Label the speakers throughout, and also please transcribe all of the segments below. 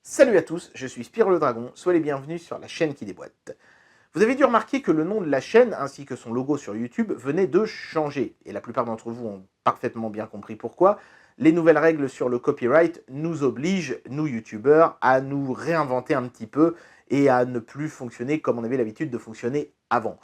Speaker 1: Salut à tous, je suis Spyro le Dragon, soyez les bienvenus sur la chaîne qui déboîte. Vous avez dû remarquer que le nom de la chaîne ainsi que son logo sur YouTube venait de changer, et la plupart d'entre vous ont parfaitement bien compris pourquoi. Les nouvelles règles sur le copyright nous obligent, nous youtubeurs, à nous réinventer un petit peu et à ne plus fonctionner comme on avait l'habitude de fonctionner avant.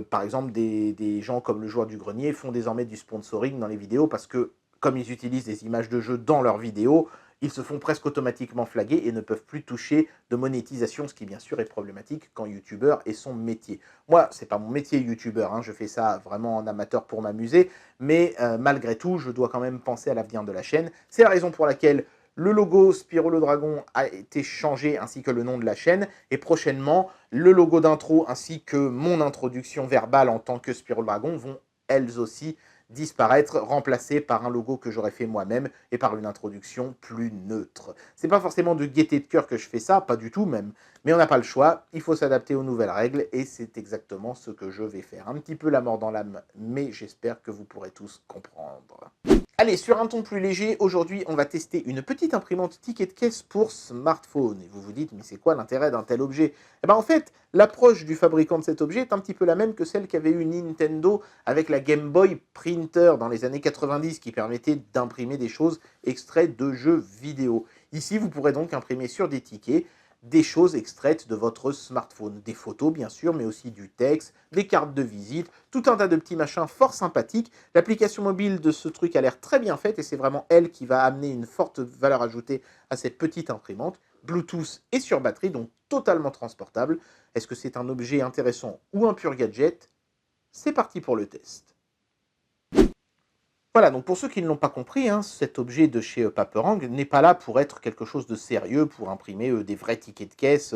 Speaker 1: Par exemple, des gens comme le joueur du grenier font désormais du sponsoring dans les vidéos parce que, comme ils utilisent des images de jeux dans leurs vidéos, ils se font presque automatiquement flaguer et ne peuvent plus toucher de monétisation, ce qui bien sûr est problématique quand youtubeur est son métier. Moi, c'est pas mon métier youtubeur, hein, je fais ça vraiment en amateur pour m'amuser, mais malgré tout, je dois quand même penser à l'avenir de la chaîne. C'est la raison pour laquelle le logo Spyro le Dragon a été changé ainsi que le nom de la chaîne, et prochainement, le logo d'intro ainsi que mon introduction verbale en tant que Spyro le Dragon vont elles aussi disparaître, remplacé par un logo que j'aurais fait moi-même et par une introduction plus neutre. C'est pas forcément de gaieté de cœur que je fais ça, pas du tout même, mais on n'a pas le choix, il faut s'adapter aux nouvelles règles et c'est exactement ce que je vais faire. Un petit peu la mort dans l'âme, mais j'espère que vous pourrez tous comprendre. Allez, sur un ton plus léger, aujourd'hui on va tester une petite imprimante ticket de caisse pour smartphone. Et vous vous dites, mais c'est quoi l'intérêt d'un tel objet? Eh bien en fait, l'approche du fabricant de cet objet est un petit peu la même que celle qu'avait eu Nintendo avec la Game Boy Printer dans les années 90 qui permettait d'imprimer des choses extraites de jeux vidéo. Ici, vous pourrez donc imprimer sur des tickets des choses extraites de votre smartphone. Des photos, bien sûr, mais aussi du texte, des cartes de visite, tout un tas de petits machins fort sympathiques. L'application mobile de ce truc a l'air très bien faite et c'est vraiment elle qui va amener une forte valeur ajoutée à cette petite imprimante. Bluetooth et sur batterie, donc totalement transportable. Est-ce que c'est un objet intéressant ou un pur gadget? C'est parti pour le test. Voilà, donc pour ceux qui ne l'ont pas compris, hein, cet objet de chez Paperang n'est pas là pour être quelque chose de sérieux, pour imprimer des vrais tickets de caisse,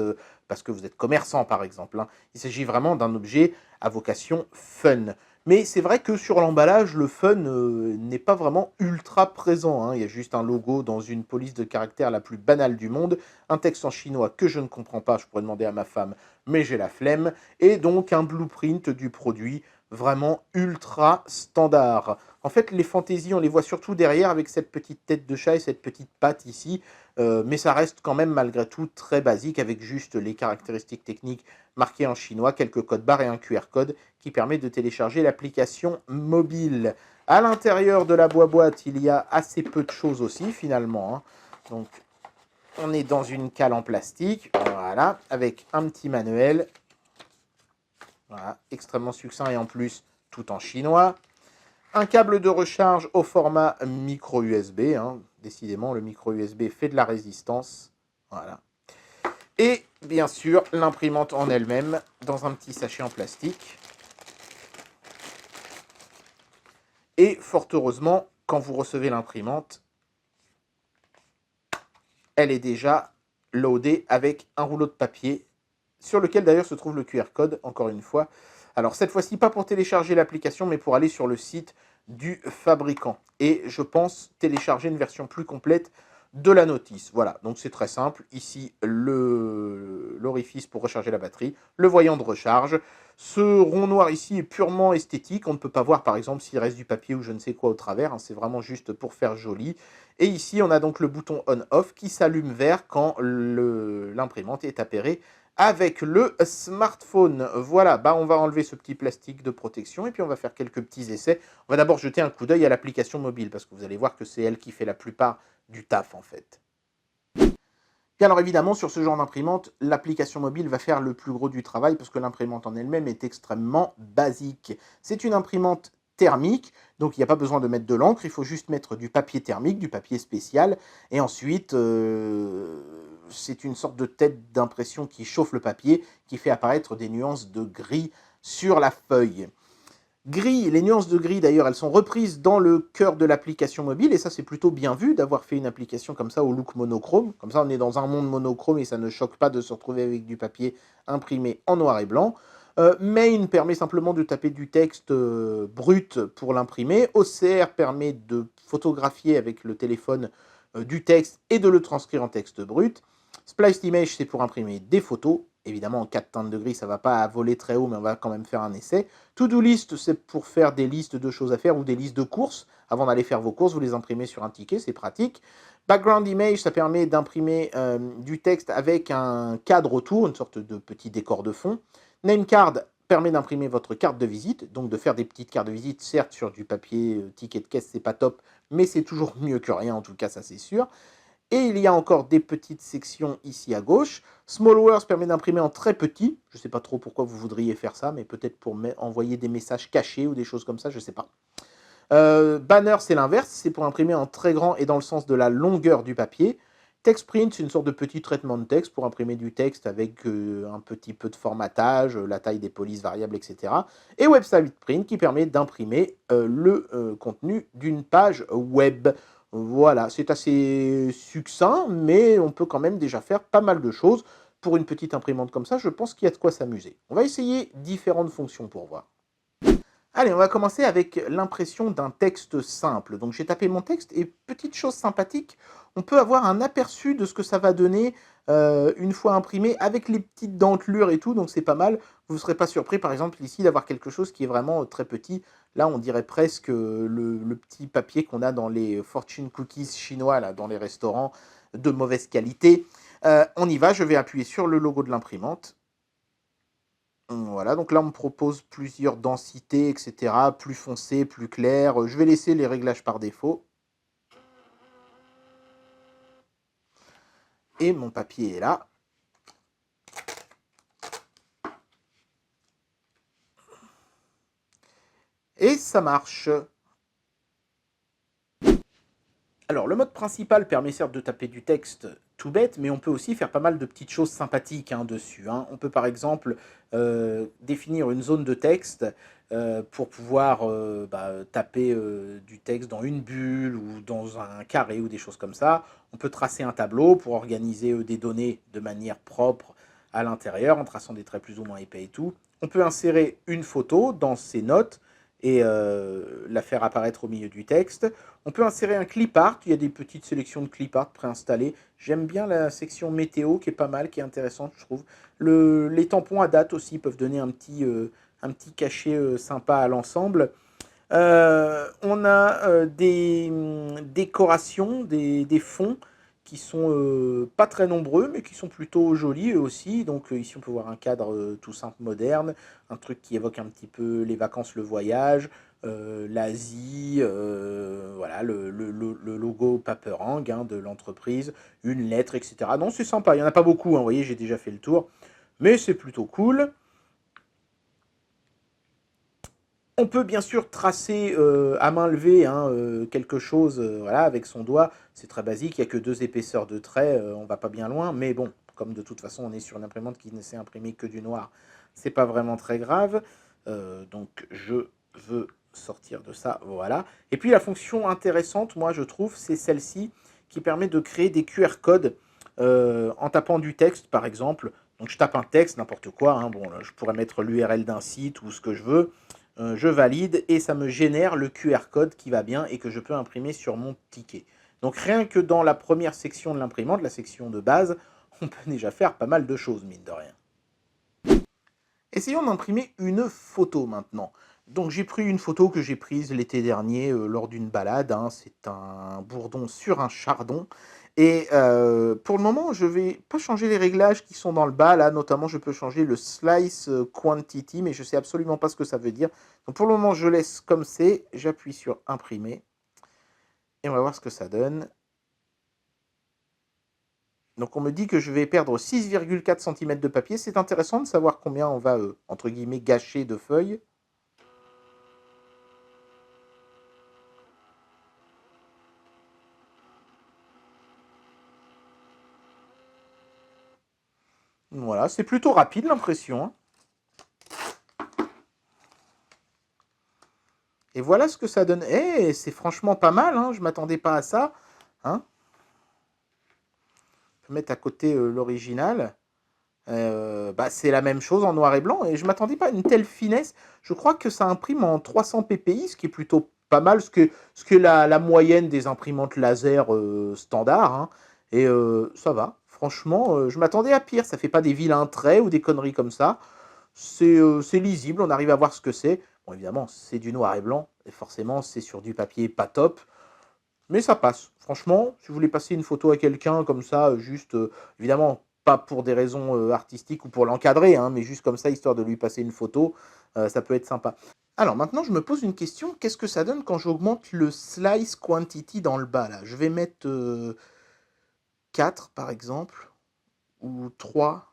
Speaker 1: parce que vous êtes commerçant par exemple, hein. Il s'agit vraiment d'un objet à vocation fun. Mais c'est vrai que sur l'emballage, le fun n'est pas vraiment ultra présent, hein. Il y a juste un logo dans une police de caractère la plus banale du monde, un texte en chinois que je ne comprends pas, je pourrais demander à ma femme, mais j'ai la flemme, et donc un blueprint du produit vraiment ultra standard. En fait, les fantaisies, on les voit surtout derrière avec cette petite tête de chat et cette petite patte ici, mais ça reste quand même malgré tout très basique avec juste les caractéristiques techniques marquées en chinois, quelques codes barres et un QR code qui permet de télécharger l'application mobile. À l'intérieur de la boîte, il y a assez peu de choses aussi finalement, hein. Donc, on est dans une cale en plastique, voilà, avec un petit manuel, voilà, extrêmement succinct et en plus tout en chinois. Un câble de recharge au format micro USB, hein. Décidément le micro USB fait de la résistance, voilà. Et bien sûr l'imprimante en elle-même dans un petit sachet en plastique. Et fort heureusement, quand vous recevez l'imprimante, elle est déjà loadée avec un rouleau de papier, sur lequel d'ailleurs se trouve le QR code, encore une fois. Alors cette fois-ci, pas pour télécharger l'application, mais pour aller sur le site du fabricant. Et je pense télécharger une version plus complète de la notice. Voilà, donc c'est très simple. Ici, l'orifice pour recharger la batterie, le voyant de recharge. Ce rond noir ici est purement esthétique. On ne peut pas voir, par exemple, s'il reste du papier ou je ne sais quoi au travers, hein. C'est vraiment juste pour faire joli. Et ici, on a donc le bouton on-off qui s'allume vert quand l'imprimante est appairée avec le smartphone. Voilà, bah on va enlever ce petit plastique de protection et puis on va faire quelques petits essais. On va d'abord jeter un coup d'œil à l'application mobile parce que vous allez voir que c'est elle qui fait la plupart du taf en fait. Et alors évidemment, sur ce genre d'imprimante, l'application mobile va faire le plus gros du travail parce que l'imprimante en elle-même est extrêmement basique. C'est une imprimante thermique, donc il n'y a pas besoin de mettre de l'encre, il faut juste mettre du papier thermique, du papier spécial, et ensuite c'est une sorte de tête d'impression qui chauffe le papier, qui fait apparaître des nuances de gris sur la feuille. Gris, les nuances de gris d'ailleurs, elles sont reprises dans le cœur de l'application mobile, et ça c'est plutôt bien vu d'avoir fait une application comme ça au look monochrome. Comme ça on est dans un monde monochrome et ça ne choque pas de se retrouver avec du papier imprimé en noir et blanc. Main permet simplement de taper du texte brut pour l'imprimer. OCR permet de photographier avec le téléphone du texte et de le transcrire en texte brut. Spliced Image, c'est pour imprimer des photos. évidemment en 4 teintes de gris, ça ne va pas voler très haut, mais on va quand même faire un essai. To-do list, c'est pour faire des listes de choses à faire ou des listes de courses. Avant d'aller faire vos courses, vous les imprimez sur un ticket, c'est pratique. Background image, ça permet d'imprimer du texte avec un cadre autour, une sorte de petit décor de fond. Name card permet d'imprimer votre carte de visite, donc de faire des petites cartes de visite, certes sur du papier ticket de caisse, c'est pas top, mais c'est toujours mieux que rien, en tout cas, ça c'est sûr. Et il y a encore des petites sections ici à gauche. Small Words permet d'imprimer en très petit. Je ne sais pas trop pourquoi vous voudriez faire ça, mais peut-être pour envoyer des messages cachés ou des choses comme ça, je ne sais pas. Banner, c'est l'inverse, c'est pour imprimer en très grand et dans le sens de la longueur du papier. Text print, c'est une sorte de petit traitement de texte pour imprimer du texte avec un petit peu de formatage, la taille des polices variables, etc. Et website print qui permet d'imprimer le contenu d'une page web. Voilà, c'est assez succinct, mais on peut quand même déjà faire pas mal de choses. Pour une petite imprimante comme ça, je pense qu'il y a de quoi s'amuser. On va essayer différentes fonctions pour voir. Allez, on va commencer avec l'impression d'un texte simple. Donc j'ai tapé mon texte et petite chose sympathique, on peut avoir un aperçu de ce que ça va donner une fois imprimé avec les petites dentelures et tout, donc c'est pas mal. Vous ne serez pas surpris par exemple ici d'avoir quelque chose qui est vraiment très petit. Là on dirait presque le petit papier qu'on a dans les fortune cookies chinois, là, dans les restaurants de mauvaise qualité. On y va, je vais appuyer sur le logo de l'imprimante. Voilà, donc là on me propose plusieurs densités, etc. Plus foncé, plus clair. Je vais laisser les réglages par défaut. Et mon papier est là. Et ça marche. Alors, le mode principal permet certes de taper du texte tout bête, mais on peut aussi faire pas mal de petites choses sympathiques dessus. On peut par exemple définir une zone de texte pour pouvoir taper du texte dans une bulle ou dans un carré ou des choses comme ça. On peut tracer un tableau pour organiser des données de manière propre à l'intérieur en traçant des traits plus ou moins épais et tout. On peut insérer une photo dans ses notes et la faire apparaître au milieu du texte. On peut insérer un clip art, il y a des petites sélections de clip art préinstallées. J'aime bien la section météo qui est pas mal, qui est intéressante je trouve. Les tampons à date aussi peuvent donner un petit cachet sympa à l'ensemble. On a des décorations, des fonds qui sont pas très nombreux, mais qui sont plutôt jolis eux aussi. Donc ici on peut voir un cadre tout simple moderne, un truc qui évoque un petit peu les vacances, le voyage, l'Asie, voilà, le logo Paperang de l'entreprise, une lettre, etc. Non, c'est sympa, il n'y en a pas beaucoup, vous voyez, j'ai déjà fait le tour, mais c'est plutôt cool. On peut bien sûr tracer à main levée quelque chose voilà, avec son doigt. C'est très basique, il n'y a que 2 épaisseurs de traits, on va pas bien loin. Mais bon, comme de toute façon on est sur une imprimante qui ne sait imprimer que du noir, c'est pas vraiment très grave. Donc je veux sortir de ça, voilà. Et puis la fonction intéressante, moi je trouve, c'est celle-ci qui permet de créer des QR codes en tapant du texte par exemple. Donc je tape un texte, n'importe quoi, bon, là, je pourrais mettre l'URL d'un site ou ce que je veux. Je valide et ça me génère le QR code qui va bien et que je peux imprimer sur mon ticket. Donc rien que dans la première section de l'imprimante, la section de base, on peut déjà faire pas mal de choses, mine de rien. Essayons d'imprimer une photo maintenant. Donc j'ai pris une photo que j'ai prise l'été dernier lors d'une balade. C'est un bourdon sur un chardon. Et pour le moment, je ne vais pas changer les réglages qui sont dans le bas. Là, notamment, je peux changer le slice quantity, mais je ne sais absolument pas ce que ça veut dire. Donc pour le moment, je laisse comme c'est. J'appuie sur imprimer. Et on va voir ce que ça donne. Donc on me dit que je vais perdre 6,4 cm de papier. C'est intéressant de savoir combien on va, entre guillemets, gâcher de feuilles. Voilà, c'est plutôt rapide l'impression. Et voilà ce que ça donne. Eh, c'est franchement pas mal, je ne m'attendais pas à ça. On peut mettre à côté l'original. C'est la même chose en noir et blanc. Et je ne m'attendais pas à une telle finesse. Je crois que ça imprime en 300 ppi, ce qui est plutôt pas mal, ce que la moyenne des imprimantes laser standard. Et ça va. Franchement, je m'attendais à pire. Ça fait pas des vilains traits ou des conneries comme ça. C'est lisible, on arrive à voir ce que c'est. Bon, évidemment, c'est du noir et blanc, et forcément, c'est sur du papier pas top, mais ça passe. Franchement, si vous voulez passer une photo à quelqu'un comme ça, juste, évidemment, pas pour des raisons artistiques ou pour l'encadrer, hein, mais juste comme ça, histoire de lui passer une photo, ça peut être sympa. Alors maintenant, je me pose une question, qu'est-ce que ça donne quand j'augmente le slice quantity dans le bas là? Je vais mettre 4 par exemple, ou 3.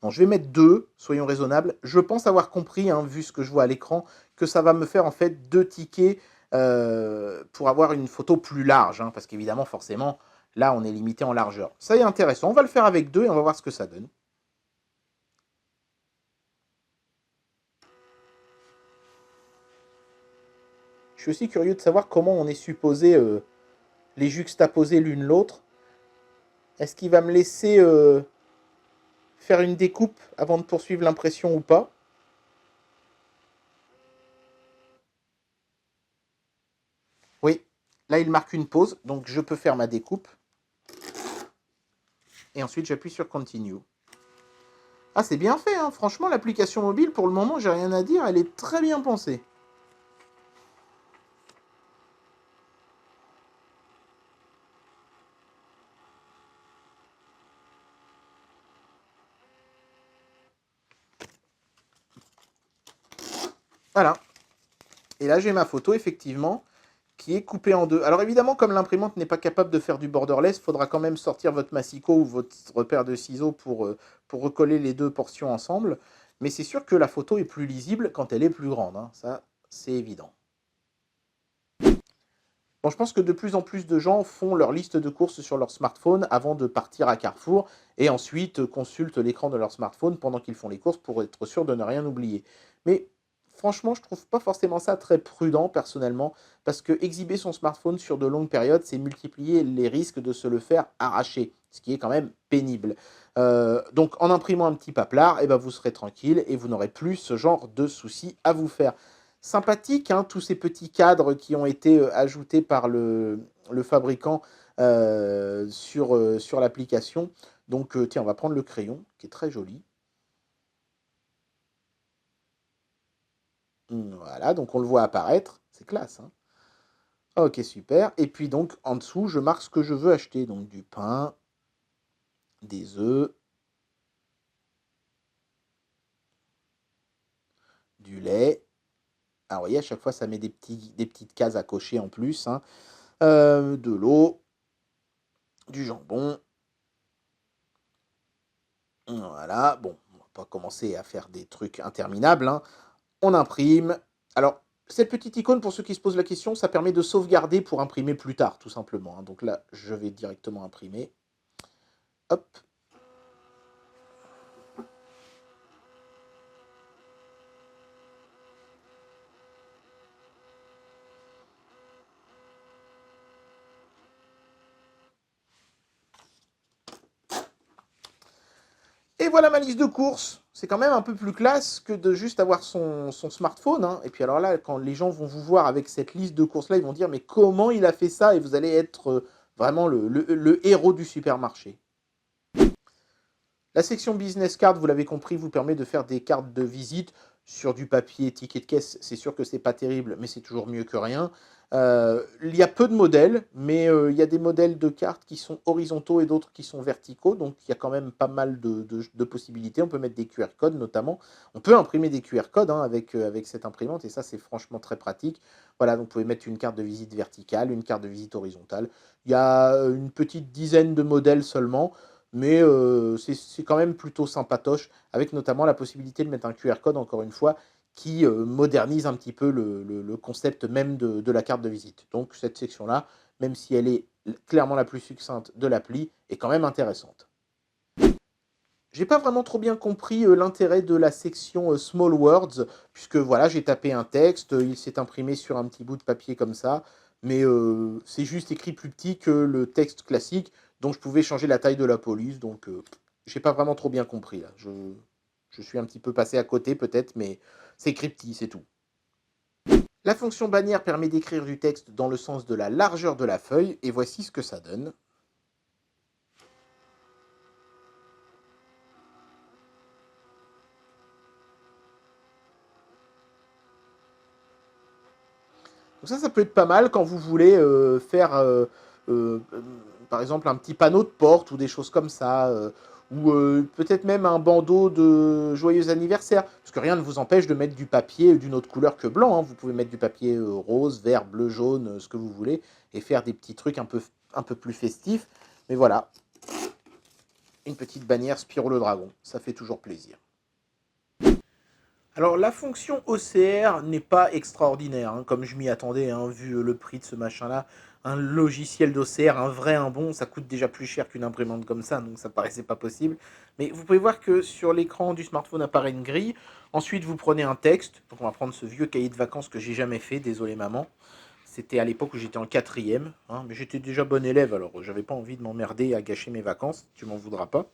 Speaker 1: Non, je vais mettre 2, soyons raisonnables. Je pense avoir compris, hein, vu ce que je vois à l'écran, que ça va me faire en fait 2 tickets pour avoir une photo plus large, hein, parce qu'évidemment, forcément, là, on est limité en largeur. Ça est intéressant, on va le faire avec 2 et on va voir ce que ça donne. Je suis aussi curieux de savoir comment on est supposé les juxtaposer l'une l'autre. Est-ce qu'il va me laisser faire une découpe avant de poursuivre l'impression ou pas? Oui, là il marque une pause, donc je peux faire ma découpe. Et ensuite j'appuie sur Continue. Ah, c'est bien fait, hein. Franchement, l'application mobile, pour le moment, j'ai rien à dire, elle est très bien pensée. Voilà. Et là, j'ai ma photo, effectivement, qui est coupée en deux. Alors évidemment, comme l'imprimante n'est pas capable de faire du borderless, il faudra quand même sortir votre massicot ou votre paire de ciseaux pour recoller les deux portions ensemble. Mais c'est sûr que la photo est plus lisible quand elle est plus grande, hein. Ça, c'est évident. Bon, je pense que de plus en plus de gens font leur liste de courses sur leur smartphone avant de partir à Carrefour et ensuite consultent l'écran de leur smartphone pendant qu'ils font les courses pour être sûr de ne rien oublier. Mais franchement, je trouve pas forcément ça très prudent personnellement parce que exhiber son smartphone sur de longues périodes, c'est multiplier les risques de se le faire arracher, ce qui est quand même pénible. Donc en imprimant un petit paplard, eh ben, vous serez tranquille et vous n'aurez plus ce genre de soucis à vous faire. Sympathique, hein, tous ces petits cadres qui ont été ajoutés par le fabricant sur l'application. Donc, tiens, on va prendre le crayon, qui est très joli. Voilà, donc on le voit apparaître. C'est classe, hein. Ok, super. Et puis donc, en dessous, je marque ce que je veux acheter. Donc, du pain, des œufs, du lait. Alors, vous voyez, à chaque fois, ça met des petites cases à cocher en plus, hein. De l'eau, du jambon. Voilà, bon, on va pas commencer à faire des trucs interminables, hein. On imprime. Alors, cette petite icône, pour ceux qui se posent la question, ça permet de sauvegarder pour imprimer plus tard, tout simplement, hein. Donc là, je vais directement imprimer. Hop. Et voilà ma liste de courses. C'est quand même un peu plus classe que de juste avoir son smartphone, hein. Et puis alors là, quand les gens vont vous voir avec cette liste de courses-là, ils vont dire, mais comment il a fait ça? Et vous allez être vraiment le héros du supermarché. La section business card, vous l'avez compris, vous permet de faire des cartes de visite sur du papier, ticket de caisse. C'est sûr que c'est pas terrible, mais c'est toujours mieux que rien. Il y a peu de modèles, mais il y a des modèles de cartes qui sont horizontaux et d'autres qui sont verticaux. Donc il y a quand même pas mal de possibilités. On peut mettre des QR codes notamment. On peut imprimer des QR codes, hein, avec cette imprimante et ça c'est franchement très pratique. Voilà, donc vous pouvez mettre une carte de visite verticale, une carte de visite horizontale. Il y a une petite dizaine de modèles seulement. Mais c'est quand même plutôt sympatoche, avec notamment la possibilité de mettre un QR code, encore une fois, qui modernise un petit peu le concept même de la carte de visite. Donc cette section-là, même si elle est clairement la plus succincte de l'appli, est quand même intéressante. J'ai pas vraiment trop bien compris l'intérêt de la section Small Words, puisque voilà, j'ai tapé un texte, il s'est imprimé sur un petit bout de papier comme ça, mais c'est juste écrit plus petit que le texte classique, donc je pouvais changer la taille de la police, donc j'ai pas vraiment trop bien compris là. Je suis un petit peu passé à côté peut-être, mais c'est écrit petit, c'est tout. La fonction bannière permet d'écrire du texte dans le sens de la largeur de la feuille, et voici ce que ça donne. Donc ça peut être pas mal quand vous voulez faire, euh, par exemple, un petit panneau de porte ou des choses comme ça, ou peut-être même un bandeau de joyeux anniversaire, parce que rien ne vous empêche de mettre du papier d'une autre couleur que blanc, hein. Vous pouvez mettre du papier rose, vert, bleu, jaune, ce que vous voulez, et faire des petits trucs un peu plus festifs. Mais voilà, une petite bannière Spyro le Dragon, ça fait toujours plaisir. Alors la fonction OCR n'est pas extraordinaire, hein, comme je m'y attendais, hein, vu le prix de ce machin-là. Un logiciel d'OCR, un vrai, un bon, ça coûte déjà plus cher qu'une imprimante comme ça, donc ça paraissait pas possible. Mais vous pouvez voir que sur l'écran du smartphone apparaît une grille. Ensuite, vous prenez un texte. Donc on va prendre ce vieux cahier de vacances que j'ai jamais fait, désolé maman. C'était à l'époque où j'étais en 4e, hein, mais j'étais déjà bon élève, alors j'avais pas envie de m'emmerder à gâcher mes vacances, tu m'en voudras pas.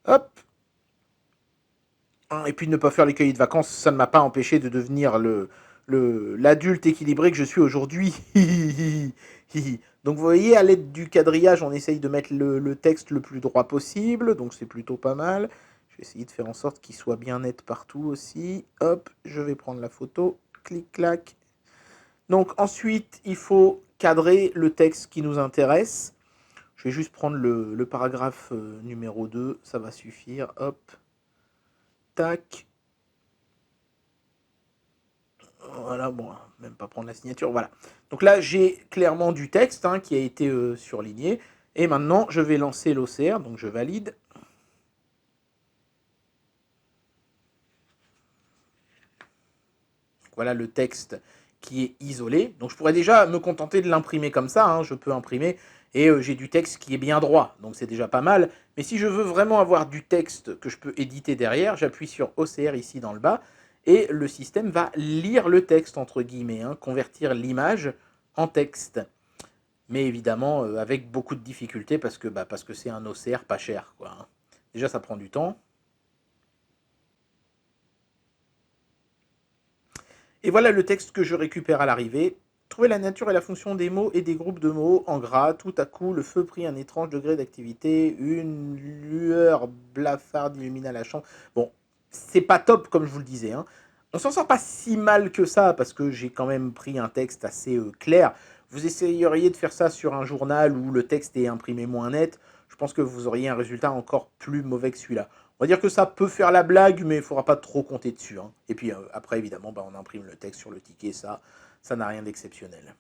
Speaker 1: Hop, et puis ne pas faire les cahiers de vacances, ça ne m'a pas empêché de devenir l'adulte équilibré que je suis aujourd'hui. Donc vous voyez, à l'aide du quadrillage, on essaye de mettre le texte le plus droit possible, donc c'est plutôt pas mal. Je vais essayer de faire en sorte qu'il soit bien net partout aussi. Hop, je vais prendre la photo, clic-clac. Donc ensuite, il faut cadrer le texte qui nous intéresse. Je vais juste prendre le paragraphe numéro 2, ça va suffire. Hop. Tac. Voilà, bon, même pas prendre la signature, voilà. Donc là, j'ai clairement du texte hein, qui a été surligné. Et maintenant, je vais lancer l'OCR, donc je valide. Voilà le texte qui est isolé. Donc je pourrais déjà me contenter de l'imprimer comme ça, hein. Je peux imprimer et j'ai du texte qui est bien droit, donc c'est déjà pas mal. Mais si je veux vraiment avoir du texte que je peux éditer derrière, j'appuie sur OCR ici dans le bas, et le système va lire le texte, entre guillemets, hein, convertir l'image en texte. Mais évidemment, avec beaucoup de difficultés, parce que c'est un OCR pas cher, quoi, hein. Déjà, ça prend du temps. Et voilà le texte que je récupère à l'arrivée. Trouver la nature et la fonction des mots et des groupes de mots en gras. Tout à coup, le feu prit un étrange degré d'activité. Une lueur blafarde illumina la chambre. Bon, c'est pas top comme je vous le disais, hein. On s'en sort pas si mal que ça parce que j'ai quand même pris un texte assez clair. Vous essayeriez de faire ça sur un journal où le texte est imprimé moins net. Je pense que vous auriez un résultat encore plus mauvais que celui-là. On va dire que ça peut faire la blague, mais il ne faudra pas trop compter dessus, hein. Et puis après, évidemment, on imprime le texte sur le ticket, ça n'a rien d'exceptionnel.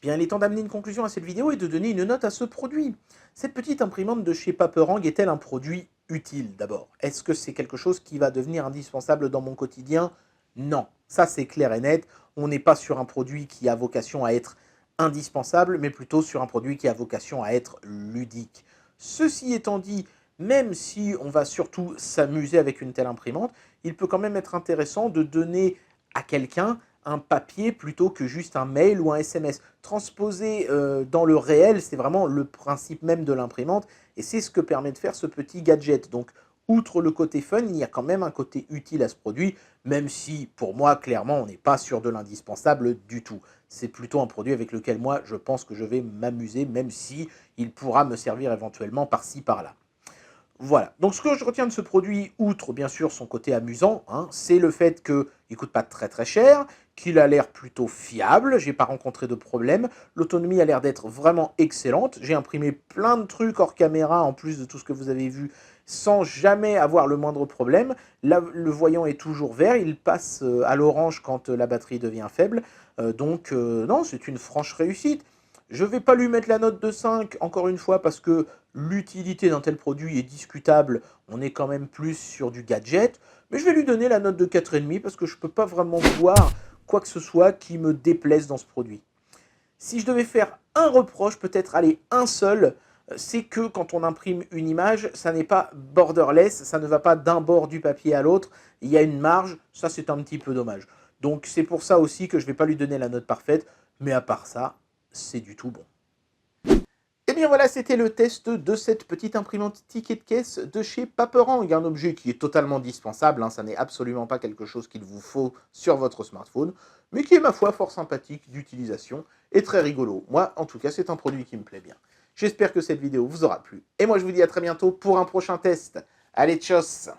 Speaker 1: Bien, il est temps d'amener une conclusion à cette vidéo et de donner une note à ce produit. Cette petite imprimante de chez Paperang est-elle un produit utile d'abord? Est-ce que c'est quelque chose qui va devenir indispensable dans mon quotidien? Non, ça c'est clair et net. On n'est pas sur un produit qui a vocation à être indispensable, mais plutôt sur un produit qui a vocation à être ludique. Ceci étant dit, même si on va surtout s'amuser avec une telle imprimante, il peut quand même être intéressant de donner à quelqu'un un papier plutôt que juste un mail ou un SMS. Transposer dans le réel, c'est vraiment le principe même de l'imprimante et c'est ce que permet de faire ce petit gadget. Donc, outre le côté fun, il y a quand même un côté utile à ce produit, même si, pour moi, clairement, on n'est pas sur de l'indispensable du tout. C'est plutôt un produit avec lequel moi, je pense que je vais m'amuser, même si il pourra me servir éventuellement par-ci, par-là. Voilà, donc ce que je retiens de ce produit, outre bien sûr son côté amusant, hein, c'est le fait qu'il ne coûte pas très très cher, qu'il a l'air plutôt fiable, j'ai pas rencontré de problème, l'autonomie a l'air d'être vraiment excellente, j'ai imprimé plein de trucs hors caméra en plus de tout ce que vous avez vu, sans jamais avoir le moindre problème. Là, le voyant est toujours vert, il passe à l'orange quand la batterie devient faible, donc non, c'est une franche réussite. Je ne vais pas lui mettre la note de 5, encore une fois, parce que l'utilité d'un tel produit est discutable. On est quand même plus sur du gadget. Mais je vais lui donner la note de 4,5 parce que je ne peux pas vraiment voir quoi que ce soit qui me déplaise dans ce produit. Si je devais faire un reproche, peut-être aller un seul, c'est que quand on imprime une image, ça n'est pas borderless, ça ne va pas d'un bord du papier à l'autre. Il y a une marge, ça c'est un petit peu dommage. Donc c'est pour ça aussi que je ne vais pas lui donner la note parfaite. Mais à part ça, c'est du tout bon. Et bien voilà, c'était le test de cette petite imprimante ticket de caisse de chez Paperang, un objet qui est totalement dispensable, hein, ça n'est absolument pas quelque chose qu'il vous faut sur votre smartphone, mais qui est ma foi fort sympathique d'utilisation et très rigolo. Moi, en tout cas, c'est un produit qui me plaît bien. J'espère que cette vidéo vous aura plu, et moi je vous dis à très bientôt pour un prochain test. Allez, tchuss!